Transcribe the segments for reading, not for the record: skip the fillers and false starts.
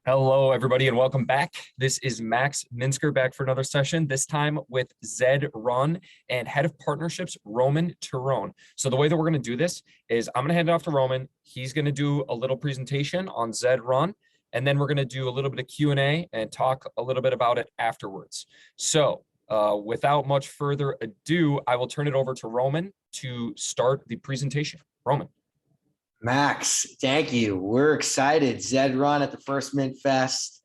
Hello, everybody, and welcome back. This is Max Minsker back for another session, this time with Zed.Run and Head of Partnerships, Roman Tirone. So the way that we're going to do this is I'm going to hand it off to Roman. He's going to do a little presentation on Zed.Run, and then we're going to do a little bit of Q&A and talk a little bit about it afterwards. So without much further ado, I will turn it over to Roman to start the presentation. Roman. Max, thank you. We're excited. Zed.Run at the First Mint Fest.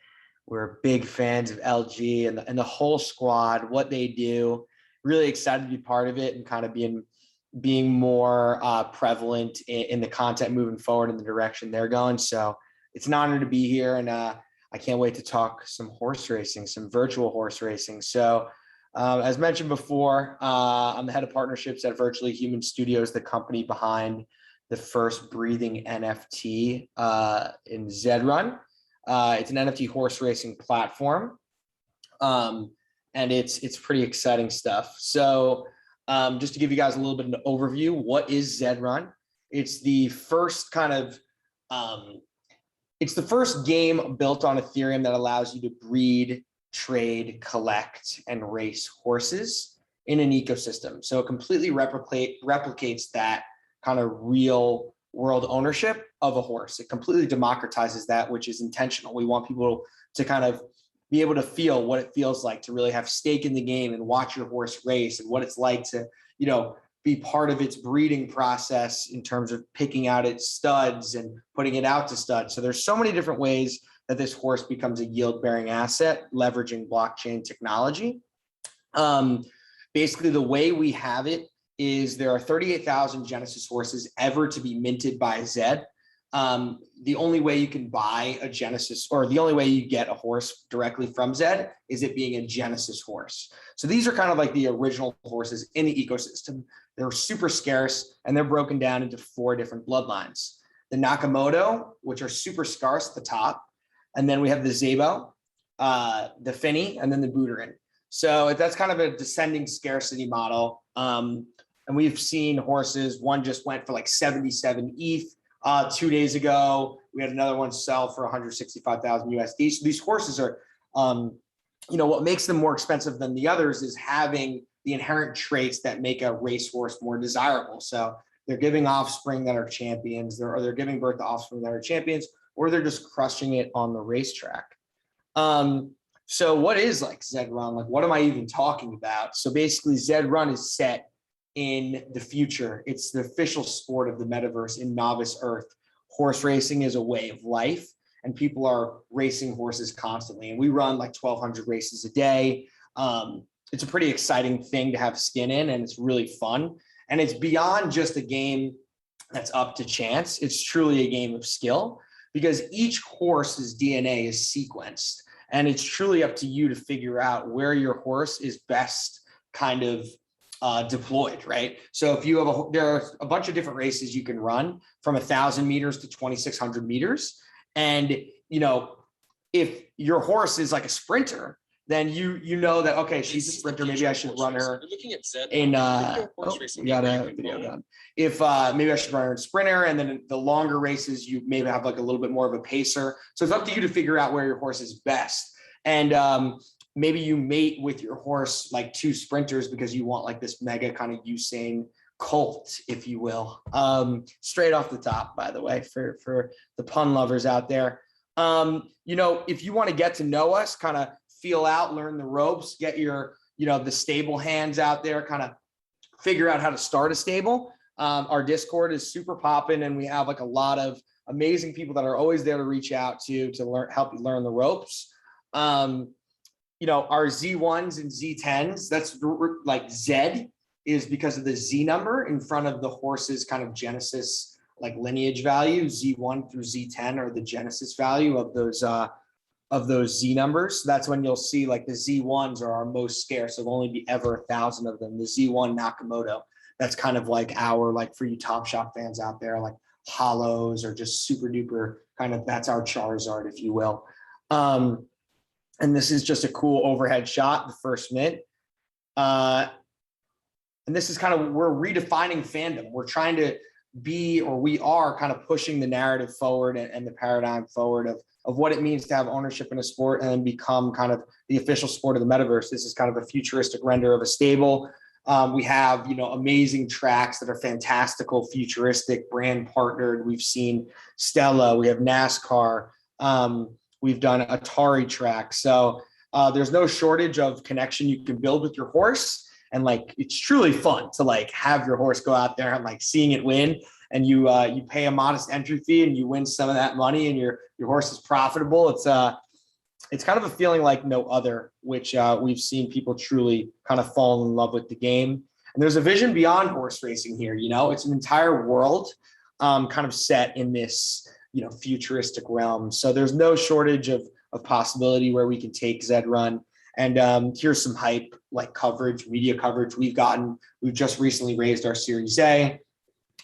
We're big fans of LG and the whole squad, what they do. Really excited to be part of it and kind of being more prevalent in the content moving forward in the direction they're going. So it's an honor to be here, and I can't wait to talk some horse racing, some virtual horse racing. So as mentioned before, I'm the head of partnerships at Virtually Human Studios, the company behind the first breathing NFT in Zed.Run. It's an NFT horse racing platform, and it's pretty exciting stuff. So just to give you guys a little bit of an overview, what is Zed.Run? It's the first it's the first game built on Ethereum that allows you to breed, trade, collect, and race horses in an ecosystem. So it completely replicates that kind of real world ownership of a horse. It completely democratizes that, which is intentional. We want people to kind of be able to feel what it feels like to really have stake in the game and watch your horse race, and what it's like to, be part of its breeding process in terms of picking out its studs and putting it out to studs. So there's so many different ways that this horse becomes a yield-bearing asset, leveraging blockchain technology. Basically, the way we have it is there are 38,000 Genesis horses ever to be minted by Zed. The only way you can buy a Genesis, or the only way you get a horse directly from Zed, is it being a Genesis horse. So these are kind of like the original horses in the ecosystem. They're super scarce, and they're broken down into 4 different bloodlines. The Nakamoto, which are super scarce at the top, and then we have the Zabo, the Finny, and then the Buterin. So that's kind of a descending scarcity model. And we've seen horses, one just went for like 77 ETH 2 days ago. We had another one sell for 165,000 USD. So these horses are, what makes them more expensive than the others is having the inherent traits that make a racehorse more desirable. So they're giving offspring that are champions, they're giving birth to offspring that are champions, or they're just crushing it on the racetrack. So what is like Zed.Run? Like, what am I even talking about? So basically, Zed.Run is set in the future. It's the official sport of the metaverse in novice Earth. Horse racing is a way of life, and people are racing horses constantly. And we run like 1,200 races a day. It's a pretty exciting thing to have skin in, and it's really fun. And it's beyond just a game that's up to chance. It's truly a game of skill, because each horse's DNA is sequenced, and it's truly up to you to figure out where your horse is best kind of deployed, right? So if you have there are a bunch of different races you can run, from 1,000 meters to 2,600 meters. And, if your horse is like a sprinter, then you know that, okay, she's a sprinter, maybe I should run her in we got a video done. If maybe I should run her in sprinter, and then the longer races you maybe have like a little bit more of a pacer. So it's up to you to figure out where your horse is best. And maybe you mate with your horse like 2 sprinters because you want like this mega kind of Usain cult, if you will. Straight off the top, by the way, for the pun lovers out there. If you want to get to know us, kind of feel out, learn the ropes, get your, the stable hands out there, kind of figure out how to start a stable. Our Discord is super popping, and we have like a lot of amazing people that are always there to reach out to help you learn the ropes. Our Z1s and Z10s, that's like Zed is because of the Z number in front of the horse's kind of Genesis, like lineage value. Z1 through Z10 are the Genesis value of those Z numbers. So that's when you'll see like the Z1s are our most scarce. There'll only be ever 1,000 of them. The Z1 Nakamoto, that's kind of like for you Top Shop fans out there, like hollows or just super duper kind of, that's our Charizard, if you will. And this is just a cool overhead shot, the first mint. And this is kind of, we're redefining fandom. We're trying to we are kind of pushing the narrative forward and the paradigm forward of what it means to have ownership in a sport and become kind of the official sport of the metaverse. This is kind of a futuristic render of a stable. We have, amazing tracks that are fantastical, futuristic, brand partnered. We've seen Stella, we have NASCAR, we've done Atari tracks. So there's no shortage of connection you can build with your horse. And like, it's truly fun to like have your horse go out there and like seeing it win, and you pay a modest entry fee and you win some of that money and your horse is profitable. It's kind of a feeling like no other, which we've seen people truly kind of fall in love with the game. And there's a vision beyond horse racing here. It's an entire world kind of set in this, futuristic realm. So there's no shortage of possibility where we can take Zed.Run. And here's some hype, like coverage, media coverage we've gotten. We've just recently raised our Series A.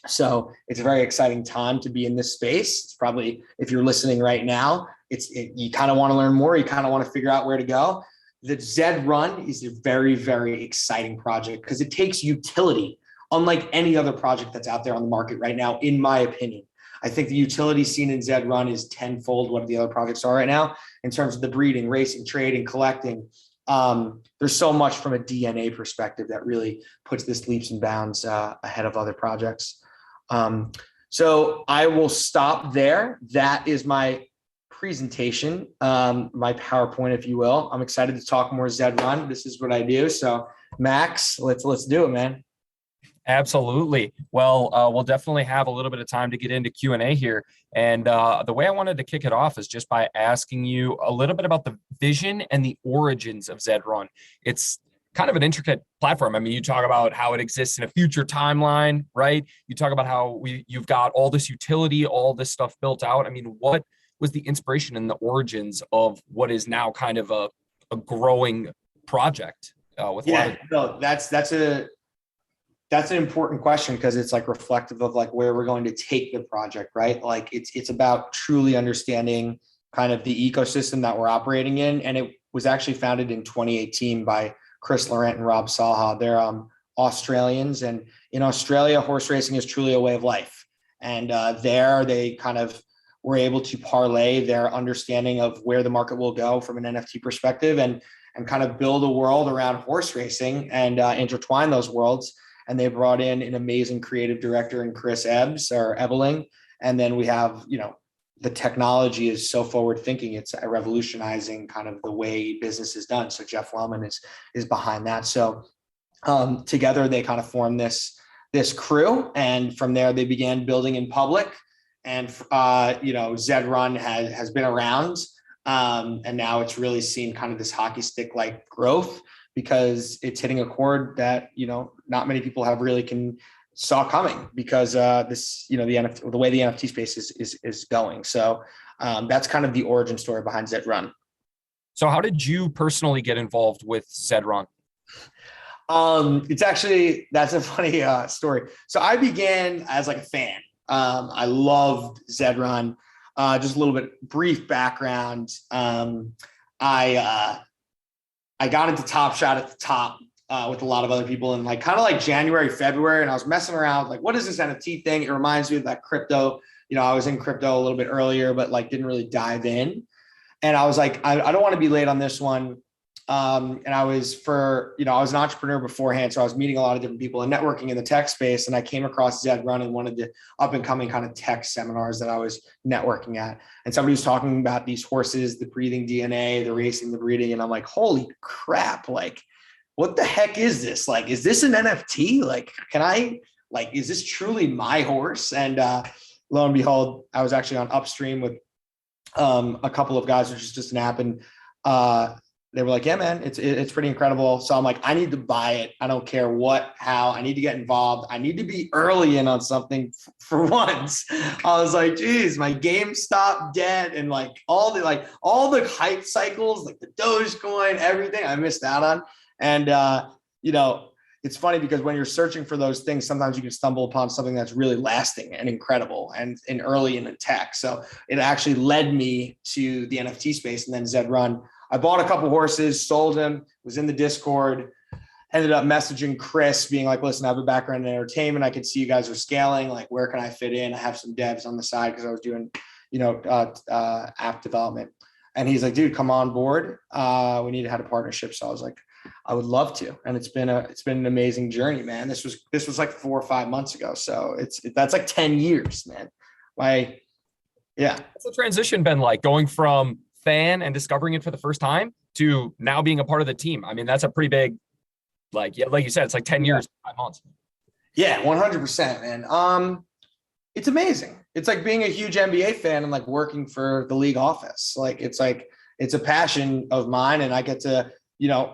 So it's a very exciting time to be in this space. It's probably, if you're listening right now, you kind of want to learn more. You kind of want to figure out where to go. The Zed.Run is a very, very exciting project because it takes utility, unlike any other project that's out there on the market right now, in my opinion. I think the utility seen in Zed.Run is tenfold what the other projects are right now in terms of the breeding, racing, trading, collecting. There's so much from a DNA perspective that really puts this leaps and bounds ahead of other projects. So I will stop there. That is my presentation, my PowerPoint, if you will. I'm excited to talk more Zed.Run. This is what I do. So Max, let's do it, man. Absolutely. Well, we'll definitely have a little bit of time to get into Q&A here. And the way I wanted to kick it off is just by asking you a little bit about the vision and the origins of Zed.Run. It's kind of an intricate platform. I mean, you talk about how it exists in a future timeline, right? You talk about how you've got all this utility, all this stuff built out. I mean, what was the inspiration and the origins of what is now kind of a growing project with that's an important question because it's like reflective of like where we're going to take the project, right? Like it's about truly understanding kind of the ecosystem that we're operating in. And it was actually founded in 2018 by Chris Laurent and Rob Salha. They're Australians, and in Australia, horse racing is truly a way of life. And there they kind of were able to parlay their understanding of where the market will go from an NFT perspective and kind of build a world around horse racing and intertwine those worlds. And they brought in an amazing creative director in Chris Ebeling. And then we have, the technology is so forward thinking. It's revolutionizing kind of the way business is done. So Jeff Wellman is behind that. So together they kind of formed this crew. And from there they began building in public. And, Zed.Run has been around. And now it's really seen kind of this hockey stick like growth, because it's hitting a chord that, not many people have really saw coming, because this, the NFT, the way the NFT space is going. So that's kind of the origin story behind Zed.Run. So how did you personally get involved with Zed.Run? That's a funny story. So I began as like a fan. I loved Zed.Run. Just a little bit brief background. I got into Top Shot at the top with a lot of other people in kind of January, February. And I was messing around what is this NFT thing? It reminds me of that crypto. I was in crypto a little bit earlier, but didn't really dive in. And I was like, I don't want to be late on this one. And I was I was an entrepreneur beforehand. So I was meeting a lot of different people and networking in the tech space. And I came across Zed.Run in one of the up and coming kind of tech seminars that I was networking at. And somebody was talking about these horses, the breathing DNA, the racing, the breeding. And I'm like, holy crap. What the heck is this? Is this an NFT? Is this truly my horse? And lo and behold, I was actually on Upstream with a couple of guys, which is just an app. And they were like, yeah, man, it's pretty incredible. So I'm like, I need to buy it. I don't care how. I need to get involved. I need to be early in on something for once. I was like, geez, my GameStop debt and all the hype cycles, the Dogecoin, everything I missed out on. And it's funny because when you're searching for those things, sometimes you can stumble upon something that's really lasting and incredible and early in the tech. So it actually led me to the NFT space and then Zed.Run. I bought a couple horses, sold them, was in the Discord. ended up messaging Chris being like, listen, I have a background in entertainment. I could see you guys are scaling. Like, where can I fit in? I have some devs on the side because I was doing, app development. And he's like, dude, come on board. We need to have a partnership. So I was like, I would love to. And it's been an amazing journey, man. This was like 4 or 5 months ago. So that's like 10 years, man. What's the transition been like, going from fan and discovering it for the first time to now being a part of the team? I mean, that's a pretty big, like you said, it's like 10 years, 5 months. Yeah, 100%, man. It's amazing. It's like being a huge NBA fan and like working for the league office. It's a passion of mine, and I get to,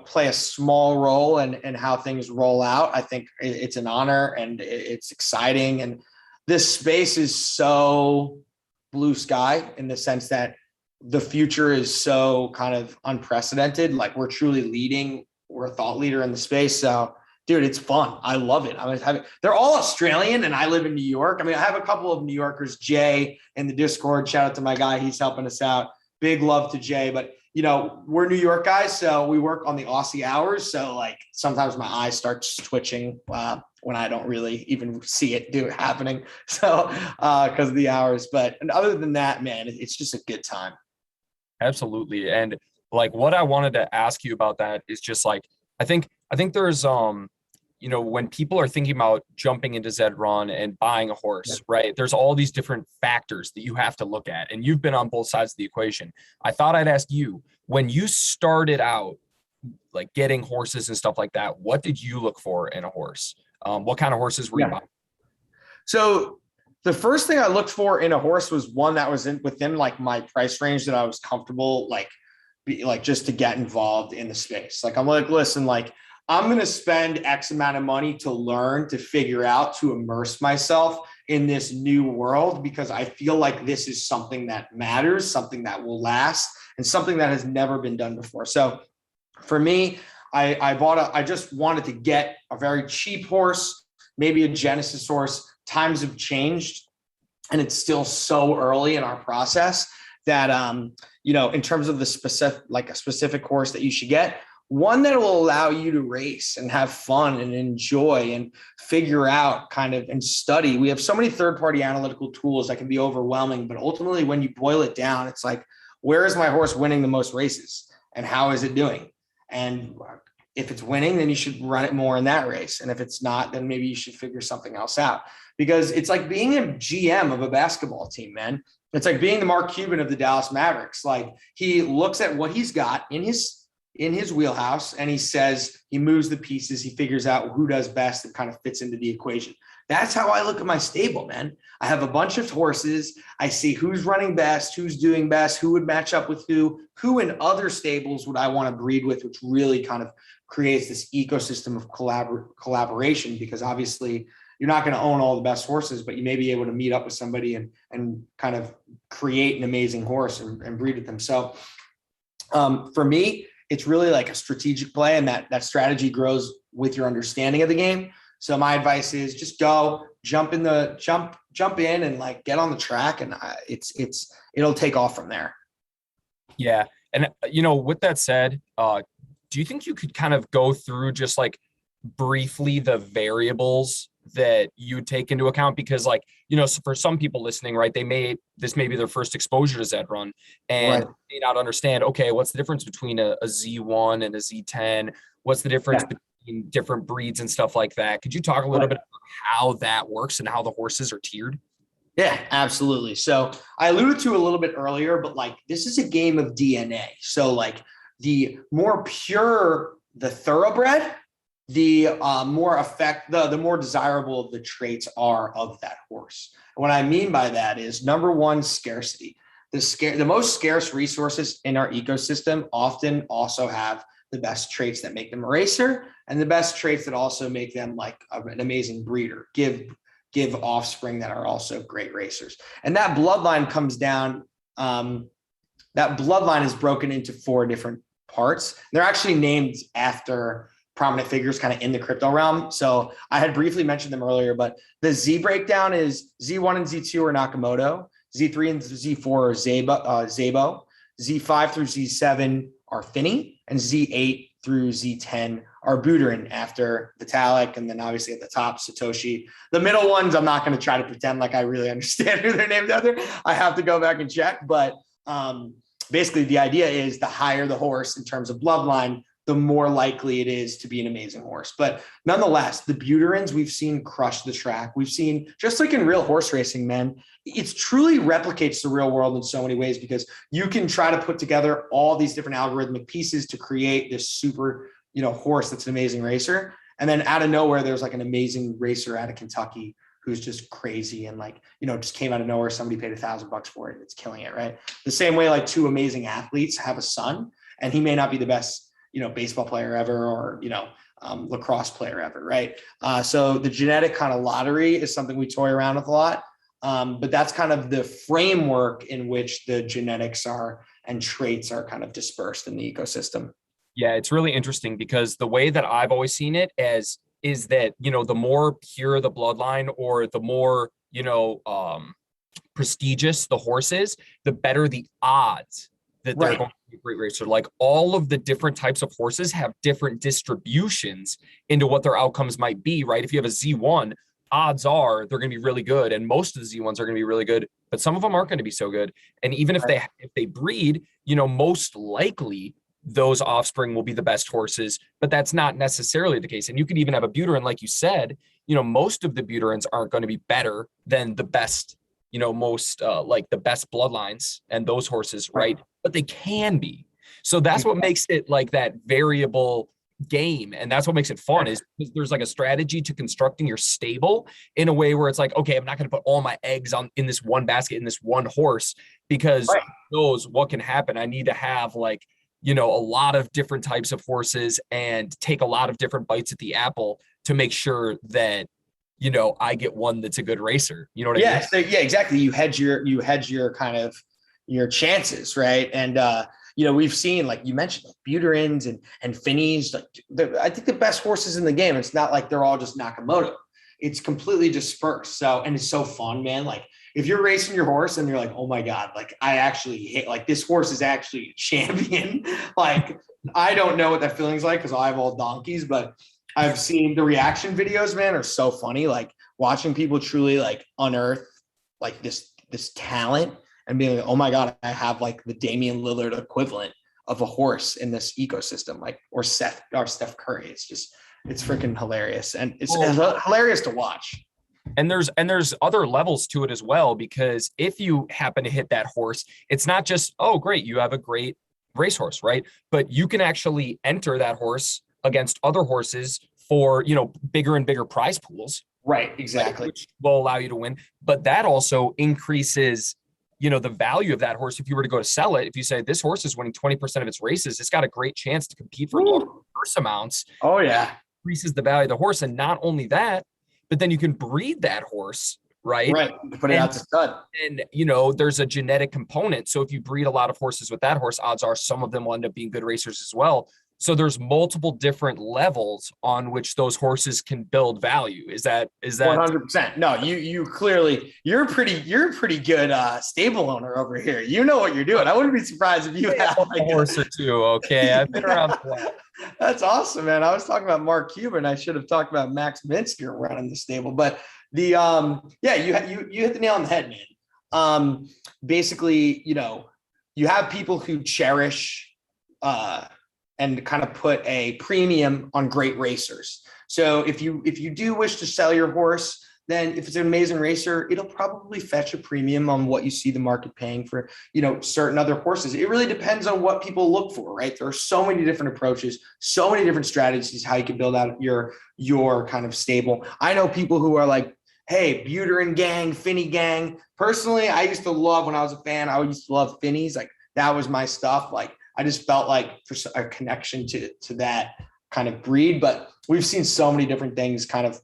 play a small role in how things roll out. I think it's an honor and it's exciting. And this space is so blue sky in the sense that the future is so kind of unprecedented. Like, we're truly leading. We're a thought leader in the space. So, dude, it's fun. I love it. They're all Australian and I live in New York. I mean, I have a couple of New Yorkers, Jay in the Discord. Shout out to my guy. He's helping us out. Big love to Jay. But, we're New York guys, so we work on the Aussie hours. So, like, sometimes my eyes start twitching when I don't really even see it happening. So, because of the hours. But other than that, man, it's just a good time. Absolutely. And like, what I wanted to ask you about that is just like, I think there's, when people are thinking about jumping into Zed.Run and buying a horse, right? There's all these different factors that you have to look at, and you've been on both sides of the equation. I thought I'd ask you, when you started out, like getting horses and stuff like that, what did you look for in a horse? What kind of horses were you buying? So the first thing I looked for in a horse was one that was within like my price range that I was comfortable, just to get involved in the space. Like, I'm like, listen, like, I'm going to spend X amount of money to learn, to figure out, to immerse myself in this new world, because I feel like this is something that matters, something that will last, and something that has never been done before. So for me, I just wanted to get a very cheap horse, maybe a Genesis horse. Times have changed and it's still so early in our process that, in terms of a specific horse that you should get, one that will allow you to race and have fun and enjoy and figure out and study. We have so many third-party analytical tools that can be overwhelming, but ultimately when you boil it down, it's like, where is my horse winning the most races and how is it doing? And if it's winning, then you should run it more in that race. And if it's not, then maybe you should figure something else out, because it's like being a GM of a basketball team, man. It's like being the Mark Cuban of the Dallas Mavericks. Like, he looks at what he's got in his wheelhouse and he moves the pieces. He figures out who does best and kind of fits into the equation. That's how I look at my stable, man. I have a bunch of horses. I see who's running best, who's doing best, who would match up with who in other stables would I want to breed with, which really kind of creates this ecosystem of collaboration, because obviously you're not going to own all the best horses, but you may be able to meet up with somebody and kind of create an amazing horse and breed with them. So for me, it's really like a strategic play, and that strategy grows with your understanding of the game. So my advice is just jump in and like get on the track, and it'll take off from there. Yeah. And, with that said, do you think you could kind of go through just like briefly the variables that you take into account? Because for some people listening, right, this may be their first exposure to Zed.Run and may not understand, okay, what's the difference between a Z1 and a Z10? What's the difference between different breeds and stuff like that? Could you talk a little bit about how that works and how the horses are tiered? Yeah, absolutely. So I alluded to a little bit earlier, but like, this is a game of DNA. So like, the more pure the thoroughbred, the more desirable the traits are of that horse. And what I mean by that is, number one, scarcity. The most scarce resources in our ecosystem often also have the best traits that make them a racer, and the best traits that also make them like an amazing breeder, give offspring that are also great racers. And that bloodline comes down. That bloodline is broken into 4 different parts. They're actually named after prominent figures kind of in the crypto realm. So I had briefly mentioned them earlier, but the Z breakdown is Z1 and Z2 are Nakamoto, Z3 and Z4 are Zabo, Z5 through Z7 are Finney, and Z8 through Z10 are Buterin after Vitalik, and then obviously at the top, Satoshi. The middle ones, I'm not going to try to pretend like I really understand who they're named after. I have to go back and check. But basically, the idea is the higher the horse in terms of bloodline, the more likely it is to be an amazing horse. But nonetheless, the Buterins we've seen crush the track. We've seen, just like in real horse racing, man, it truly replicates the real world in so many ways, because you can try to put together all these different algorithmic pieces to create this super, horse that's an amazing racer. And then out of nowhere, there's like an amazing racer out of Kentucky who's just crazy and just came out of nowhere. Somebody paid $1,000 for it and it's killing it, right? The same way, like two amazing athletes have a son, and he may not be the best baseball player ever, or, lacrosse player ever. Right. So the genetic kind of lottery is something we toy around with a lot. But that's kind of the framework in which the genetics are and traits are kind of dispersed in the ecosystem. Yeah, it's really interesting because the way that I've always seen it is that, the more pure the bloodline, or the more, prestigious the horse is, the better the odds that they're going to be a great racer. Like, all of the different types of horses have different distributions into what their outcomes might be, right? If you have a Z1, odds are they're going to be really good, and most of the Z1s are going to be really good, but some of them aren't going to be so good. And even if they breed, most likely those offspring will be the best horses, but that's not necessarily the case. And you could even have a Buterin, like you said, most of the Buterins aren't going to be better than the best, most like the best bloodlines and those horses, right? But they can be. So that's what makes it like that variable game. And that's what makes it fun, is there's like a strategy to constructing your stable in a way where it's like, okay, I'm not going to put all my eggs in this one basket, in this one horse, because who knows what can happen. I need to have like, a lot of different types of horses and take a lot of different bites at the apple to make sure that, I get one that's a good racer. You know what I mean? So, yeah, exactly. You hedge your kind of your chances, right? And we've seen, like you mentioned, like Buterins and Finnies. Like, I think the best horses in the game. It's not like they're all just Nakamoto. It's completely dispersed. So, and it's so fun, man. Like, if you're racing your horse and you're like, oh my God, like I actually hit, like this horse is actually a champion. Like, I don't know what that feeling's like because I have all donkeys, but I've seen the reaction videos, man, are so funny. Like, watching people truly like unearth like this talent and being like, oh my God, I have like the Damian Lillard equivalent of a horse in this ecosystem, like, or Steph Curry. It's freaking hilarious. And it's hilarious to watch. And there's other levels to it as well, because if you happen to hit that horse, it's not just, oh, great, you have a great racehorse, right? But you can actually enter that horse against other horses for, bigger and bigger prize pools. Right, exactly. Which will allow you to win. But that also increases, the value of that horse. If you were to go to sell it, if you say this horse is winning 20% of its races, it's got a great chance to compete for large purse amounts. Oh yeah. Increases the value of the horse. And not only that, but then you can breed that horse, right? Right. Put it out to stud. And, there's a genetic component. So if you breed a lot of horses with that horse, odds are some of them will end up being good racers as well. So there's multiple different levels on which those horses can build value. Is that 100%? No, you clearly, you're a pretty good stable owner over here. You know what you're doing. I wouldn't be surprised if you had like a horse or two. Okay. I've been around for a while. That's awesome, man. I was talking about Mark Cuban. I should have talked about Max Minsker running the stable, but the you hit the nail on the head, man. Basically, you have people who cherish and kind of put a premium on great racers. So if you do wish to sell your horse, then if it's an amazing racer, it'll probably fetch a premium on what you see the market paying for, certain other horses. It really depends on what people look for, right? There are so many different approaches, so many different strategies, how you can build out your kind of stable. I know people who are like, hey, Buterin gang, Finny gang. Personally, I used to love, when I was a fan, I used to love Finnies. Like, that was my stuff. Like, I just felt like there's a connection to that kind of breed. But we've seen so many different things kind of,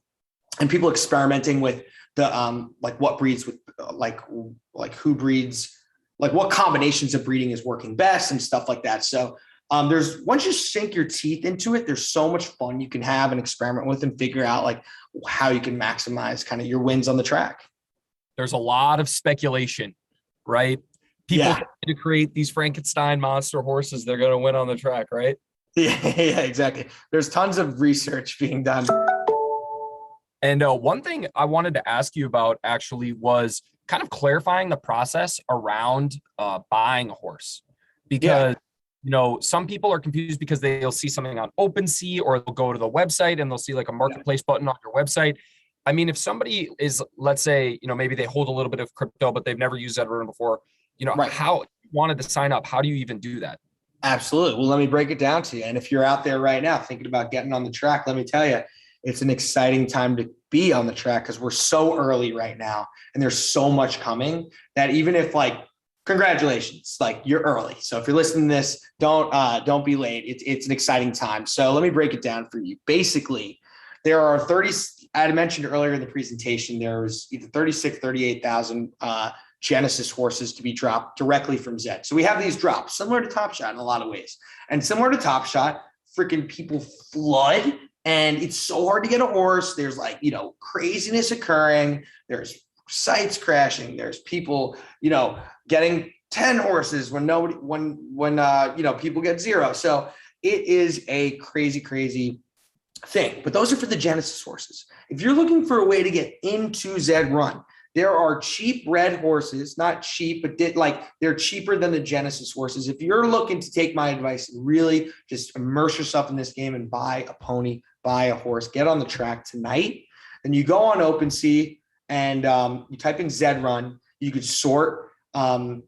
and people experimenting with the like what breeds with like who breeds, like what combinations of breeding is working best and stuff like that. So there's, once you sink your teeth into it, there's so much fun you can have and experiment with and figure out like how you can maximize kind of your wins on the track. There's a lot of speculation, right? People try to create these Frankenstein monster horses they're going to win on the track, right? Yeah, exactly. There's tons of research being done. And one thing I wanted to ask you about actually was kind of clarifying the process around buying a horse, Yeah, because some people are confused because they'll see something on OpenSea or they'll go to the website and they'll see like a yeah, marketplace button on your website. I mean, if somebody is, let's say, maybe they hold a little bit of crypto, but they've never used Zed.Run before, right. how wanted to sign up, how do you even do that? Absolutely. Well, let me break it down to you. And if you're out there right now thinking about getting on the track, let me tell you, it's an exciting time to be on the track because we're so early right now and there's so much coming that even if like, congratulations, like you're early. So if you're listening to this, don't be late. It's an exciting time. So let me break it down for you. Basically, there are 30, I had mentioned earlier in the presentation, there was either 36, 38,000 Genesis horses to be dropped directly from Zed. So we have these drops similar to Top Shot in a lot of ways. And similar to Top Shot, freaking people flood and it's so hard to get a horse. There's like, craziness occurring. There's sites crashing. There's people, getting 10 horses when people get zero. So it is a crazy, crazy thing. But those are for the Genesis horses. If you're looking for a way to get into Zed.Run, there are cheap red horses, not cheap, but they're cheaper than the Genesis horses. If you're looking to take my advice and really just immerse yourself in this game and buy a pony, buy a horse, get on the track tonight, then you go on OpenSea and you type in Zed.Run. You could sort, low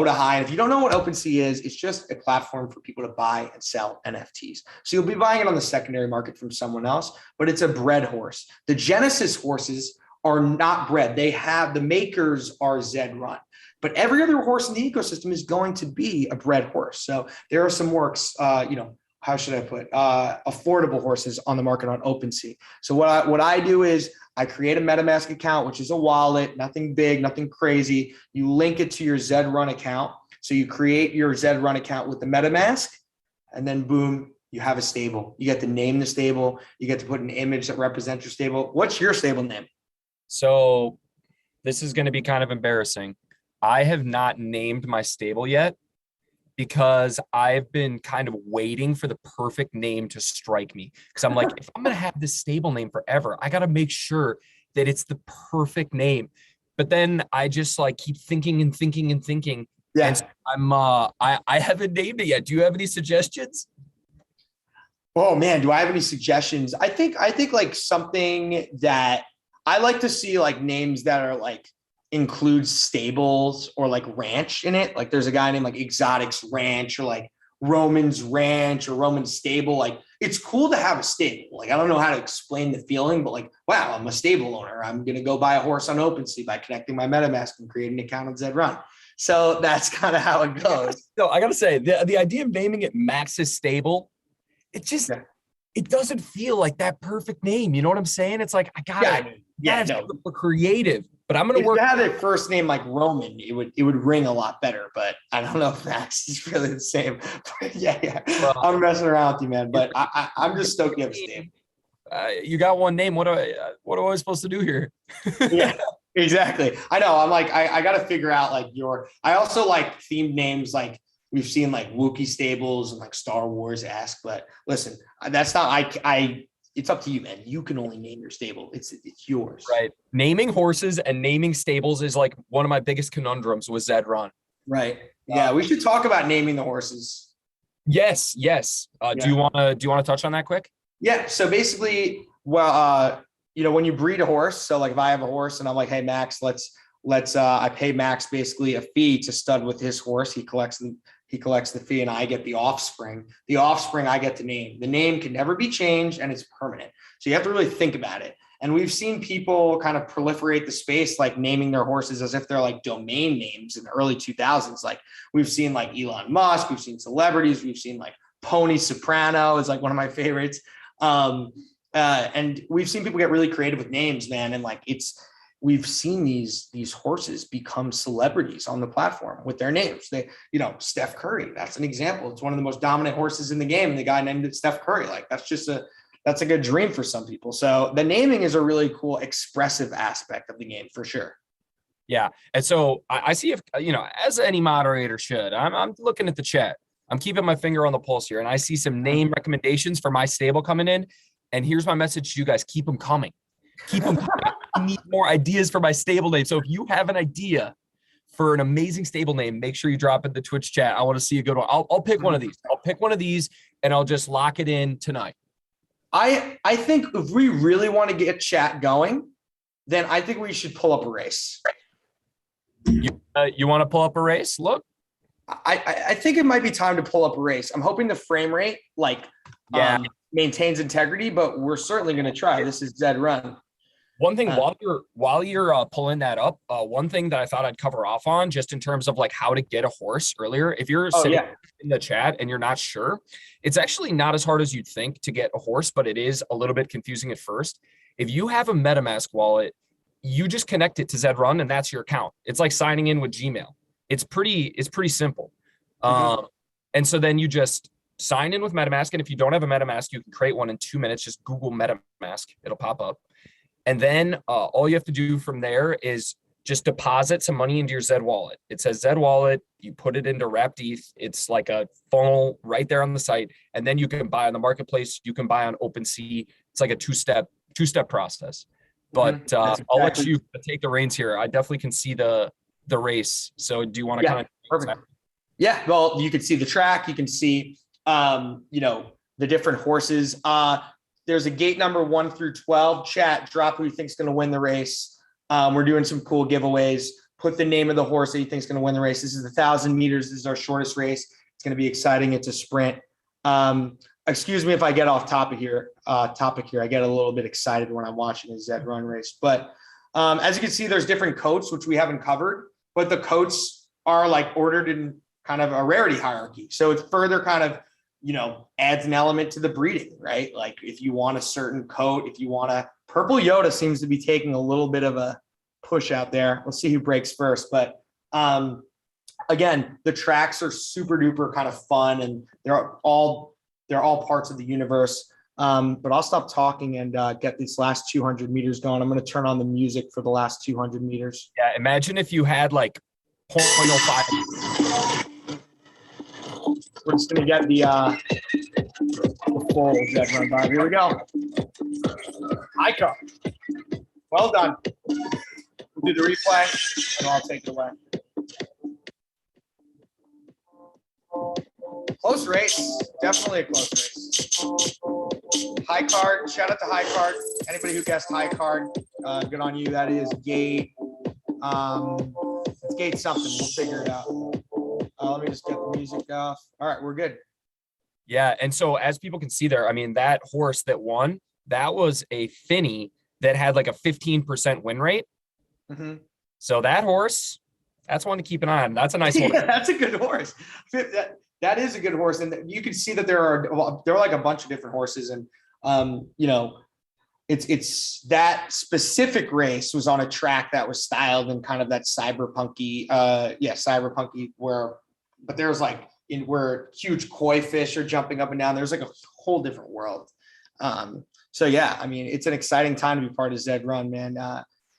to high. And if you don't know what OpenSea is, it's just a platform for people to buy and sell NFTs. So you'll be buying it on the secondary market from someone else, but it's a bred horse. The Genesis horses are not bred. The makers are Zed.Run, but every other horse in the ecosystem is going to be a bred horse. So there are some more, how should I put, affordable horses on the market on OpenSea. So what I do is I create a MetaMask account, which is a wallet, nothing big, nothing crazy. You link it to your Zed.Run account. So you create your Zed.Run account with the MetaMask, and then boom, you have a stable. You get to name the stable. You get to put an image that represents your stable. What's your stable name? So this is going to be kind of embarrassing. I have not named my stable yet because I've been kind of waiting for the perfect name to strike me. Because I'm like, if I'm going to have this stable name forever, I got to make sure that it's the perfect name. But then I just like keep thinking and thinking and thinking. Yeah. And so I haven't named it yet. Do you have any suggestions? Oh man, do I have any suggestions? I think like something that I like to see, like names that are like includes stables or like ranch in it. Like there's a guy named like Exotics Ranch or like Roman's Ranch or Roman's Stable. Like it's cool to have a stable. Like I don't know how to explain the feeling, but like, wow, I'm a stable owner. I'm going to go buy a horse on OpenSea by connecting my MetaMask and creating an account on Zed.Run. So that's kind of how it goes. So I got to say, the idea of naming it Max's Stable, it just, Yeah. it doesn't feel like that perfect name. You know what I'm saying? It's like, I gotta have something creative, but I'm going If to work. you had a first name like Roman, it would ring a lot better. But I don't know if Max is really the same. Yeah. Well, I'm messing around with you, man. But I'm just stoked you have a name. You got one name. What am I supposed to do here? Yeah, exactly. I know. I'm like, I got to figure out like I also like themed names. Like we've seen like Wookiee stables and like Star Wars-esque. But listen, that's not, it's up to you, man. You can only name your stable. It's yours. Right. Naming horses and naming stables is like one of my biggest conundrums with Zed.Run. Right. Yeah. We should talk about naming the horses. Yes. Yeah. Do you want to touch on that quick? Yeah. So basically, well, when you breed a horse, so like if I have a horse and I'm like, hey, Max, I pay Max basically a fee to stud with his horse. He collects the fee and I get the offspring. The offspring I get to name. The name can never be changed and it's permanent. So you have to really think about it. And we've seen people kind of proliferate the space, like naming their horses as if they're like domain names in the early 2000s. Like we've seen like Elon Musk, we've seen celebrities, we've seen like Pony Soprano is like one of my favorites. And we've seen people get really creative with names, man. And like we've seen these horses become celebrities on the platform with their names. Steph Curry, that's an example. It's one of the most dominant horses in the game. And the guy named it Steph Curry. Like that's a good dream for some people. So the naming is a really cool expressive aspect of the game for sure. Yeah. And so I see if, as any moderator should, I'm looking at the chat. I'm keeping my finger on the pulse here, and I see some name recommendations for my stable coming in. And here's my message to you guys: keep them coming. Keep them coming. I need more ideas for my stable name. So if you have an idea for an amazing stable name, make sure you drop it in the Twitch chat. I want to see a good one. I'll pick one of these. I'll pick one of these, and I'll just lock it in tonight. I think if we really want to get chat going, then I think we should pull up a race. You want to pull up a race? Look. I think it might be time to pull up a race. I'm hoping the frame rate maintains integrity, but we're certainly going to try. This is Zed.Run. One thing while you're pulling that up, one thing that I thought I'd cover off on, just in terms of like how to get a horse earlier. If you're sitting in the chat and you're not sure, it's actually not as hard as you'd think to get a horse, but it is a little bit confusing at first. If you have a MetaMask wallet, you just connect it to Zed.Run and that's your account. It's like signing in with Gmail. It's pretty simple. And so then you just sign in with MetaMask. And if you don't have a MetaMask, you can create one in 2 minutes. Just Google MetaMask. It'll pop up. And then all you have to do from there is just deposit some money into your Zed wallet. It says Zed wallet. You put it into Wrapped ETH. It's like a funnel right there on the site. And then you can buy on the marketplace. You can buy on OpenSea. It's like a two-step process. But I'll let you take the reins here. I definitely can see the race. So do you want to kind of? Perfect. Yeah. Well, you can see the track. You can see, the different horses. There's a gate number 1 through 12. Chat, drop who you think's going to win the race. We're doing some cool giveaways. Put the name of the horse that you think's going to win the race. This is 1,000 meters. This is our shortest race. It's going to be exciting. It's a sprint. Excuse me if I get off topic here. I get a little bit excited when I'm watching a Zed.Run race. But as you can see, there's different coats, which we haven't covered. But the coats are like ordered in kind of a rarity hierarchy. So it's further kind of, adds an element to the breeding, right? Like if you want a certain coat, if you want a Purple Yoda seems to be taking a little bit of a push out there. We'll see who breaks first. But again, the tracks are super duper kind of fun and they're all parts of the universe. But I'll stop talking and get these last 200 meters going. I'm going to turn on the music for the last 200 meters. Yeah. Imagine if you had like 0.05. We're just going to get the full Zed.Run vibe. Here we go. High car. Well done. We'll do the replay and I'll take it away. Close race. Definitely a close race. High card. Shout out to High Card. Anybody who guessed High Card, good on you. That is gate. It's gate something. We'll figure it out. Let me just get the music off. All right, we're good. Yeah, and so as people can see there, I mean, that horse that won, that was a Finny that had like a 15% win rate. So that horse, that's one to keep an eye on. That's a nice horse. Yeah, that's a good horse. That is a good horse, and you can see that there are like a bunch of different horses, and it's that specific race was on a track that was styled in kind of that cyberpunky, but there's like where huge koi fish are jumping up and down. There's like a whole different world. So yeah, I mean, it's an exciting time to be part of Zed.Run, man.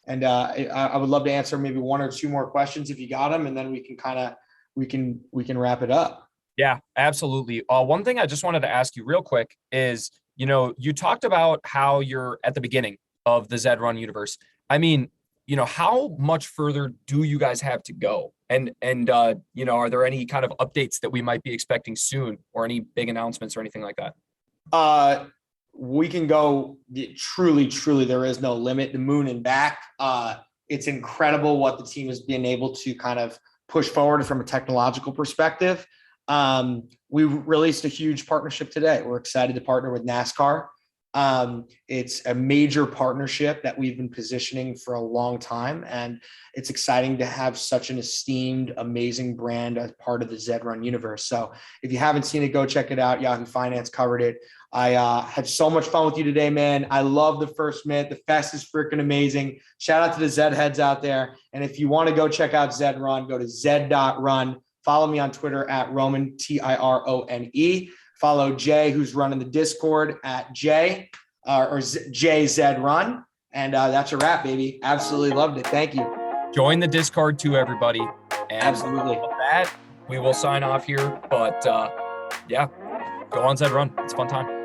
And I would love to answer maybe 1 or 2 more questions if you got them, and then we can wrap it up. Yeah, absolutely. One thing I just wanted to ask you real quick is, you talked about how you're at the beginning of the Zed.Run universe. I mean, how much further do you guys have to go? And are there any kind of updates that we might be expecting soon, or any big announcements or anything like that? We can go truly, there is no limit. The moon and back. It's incredible what the team has been able to kind of push forward from a technological perspective. We released a huge partnership today. We're excited to partner with NASCAR. It's a major partnership that we've been positioning for a long time, and it's exciting to have such an esteemed, amazing brand as part of the Zed.Run universe. So if you haven't seen it, go check it out. Yahoo Finance covered it. I had so much fun with you today, man. I love the first minute. The fest is freaking amazing. Shout out to the Zed heads out there. And if you want to go check out Zed.Run, go to Zed.Run. Follow me on Twitter at Roman, Tirone. Follow Jay, who's running the Discord at Jay or JZRun. And that's a wrap, baby. Absolutely loved it. Thank you. Join the Discord too, everybody. And absolutely. with that, we will sign off here. But Yeah, go on Zed.Run. It's a fun time.